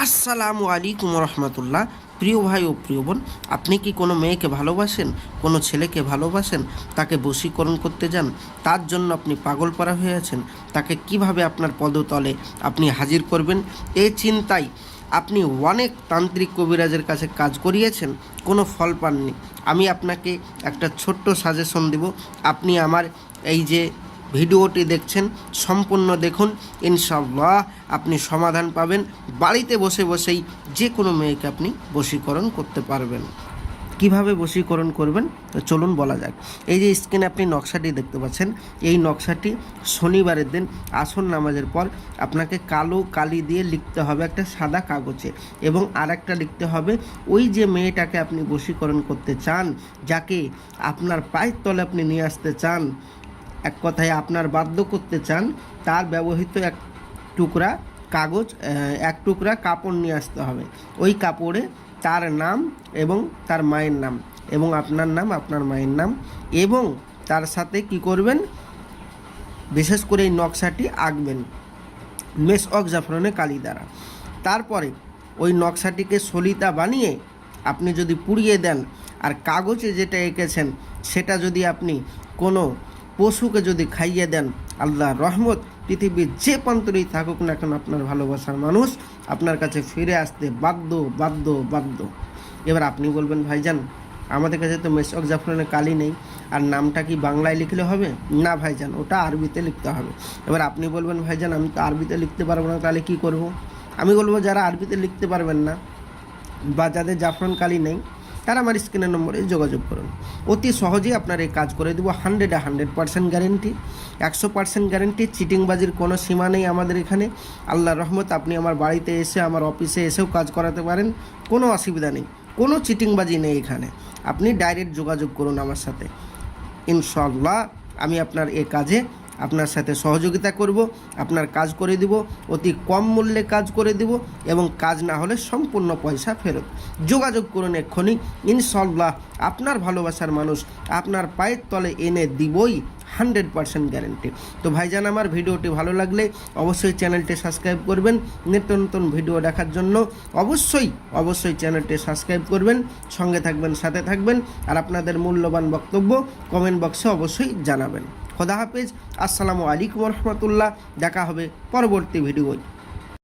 আসসালামু আলাইকুম রহমতুল্লাহ। প্রিয় ভাই ও প্রিয় বোন, আপনি কি কোনো মেয়েকে ভালোবাসেন, কোনো ছেলেকে ভালোবাসেন, তাকে বশীকরণ করতে যান, তার জন্য আপনি পাগলপারা হয়ে আছেন, তাকে কিভাবে আপনার পদতলে আপনি হাজির করবেন এই চিন্তায় আপনি অনেক তান্ত্রিক কবিরাজের কাছে কাজ করিয়েছেন, কোনো ফল পাননি। আমি আপনাকে একটা ছোট্ট সাজেশন দেব। আপনি আমার এই যে ভিডিওটি দেখছেন সম্পূর্ণ দেখুন, ইনশাআল্লাহ আপনি সমাধান পাবেন। বাড়িতে বসে বসেই যে কোনো মেয়েকে আপনি বশীকরণ করতে পারবেন। কিভাবে বশীকরণ করবেন তো চলুন বলা যাক। এই যে স্ক্রিনে আপনি নকশাটি দেখতে পাচ্ছেন, এই নকশাটি শনিবারের দিন আসর নামাজের পর আপনাকে কালো কালি দিয়ে লিখতে হবে একটা সাদা কাগজে, এবং আর একটা লিখতে হবে ওই যে মেয়েটাকে আপনি বশীকরণ করতে চান, যাকে আপনার পায়ের তলে আপনি নিয়ে আসতে চান, এক কথায় আপনার বাধ্য করতে চান, তার ব্যবহৃত এক টুকরা কাগজ, এক টুকরা কাপড় নিয়ে আসতে হবে। ওই কাপড়ে তার নাম এবং তার মায়ের নাম এবং আপনার নাম, আপনার মায়ের নাম, এবং তার সাথে কি করবেন, বিশেষ করে এই নকশাটি আঁকবেন মেশক জাফরানে কালি দ্বারা। তারপরে ওই নকশাটিকে সলিতা বানিয়ে আপনি যদি পুড়িয়ে দেন, আর কাগজে যেটা এঁকেছেন সেটা যদি আপনি কোনো পশুকে যদি খাইয়ে দেন, আল্লাহর রহমত পৃথিবীর যে প্রান্তরেই থাকুক না কেন আপনার ভালোবাসার মানুষ আপনার কাছে ফিরে আসতে বাধ্য বাধ্য বাধ্য। এবার আপনি বলবেন, ভাইজান আমাদের কাছে তো মেশক জাফরানের কালি নেই, আর নামটা কি বাংলায় লিখলে হবে? না ভাইজান, ওটা আরবিতে লিখতে হবে। এবার আপনি বলবেন, ভাইজান আমি তো আরবিতে লিখতে পারবো না, তাহলে কী করব? আমি বলবো, যারা আরবিতে লিখতে পারবেন না বা যাদের জাফরান কালি নেই, তারা আমার স্ক্রিনের নম্বরে যোগাযোগ করুন। অতি সহজেই আপনার এই কাজ করে দেবো। 100% গ্যারেন্টি, 100% গ্যারেন্টি। চিটিংবাজির কোনো সীমা নেই আমাদের এখানে। আল্লাহর রহমত আপনি আমার বাড়িতে এসে, আমার অফিসে এসেও কাজ করাতে পারেন, কোনো অসুবিধা নেই, কোনো চিটিংবাজি নেই এখানে। আপনি ডাইরেক্ট যোগাযোগ করুন আমার সাথে, ইনশাআল্লাহ আমি আপনার এই কাজে আপনার সাথে সহযোগিতা করব, আপনার কাজ করে দিব, অতি কম মূল্যে কাজ করে দিব, এবং কাজ না হলে সম্পূর্ণ পয়সা ফেরত। যোগাযোগ করুন এক্ষুনি, ইনশাআল্লাহ আপনার ভালোবাসার মানুষ আপনার পায়ের তলে এনে দিবই, 100% গ্যারেন্টি। তো ভাইজান, আমার ভিডিওটি ভালো লাগলে অবশ্যই চ্যানেলটি সাবস্ক্রাইব করবেন। নিত্য নতুন ভিডিও দেখার জন্য অবশ্যই চ্যানেলটি সাবস্ক্রাইব করবেন, সঙ্গে থাকবেন, সাথে থাকবেন, আর আপনাদের মূল্যবান বক্তব্য কমেন্ট বক্সে অবশ্যই জানাবেন। খোদা হাফেজ। আসসালামু আলাইকুম রহমতুল্লাহ। দেখা হবে পরবর্তী ভিডিওয়।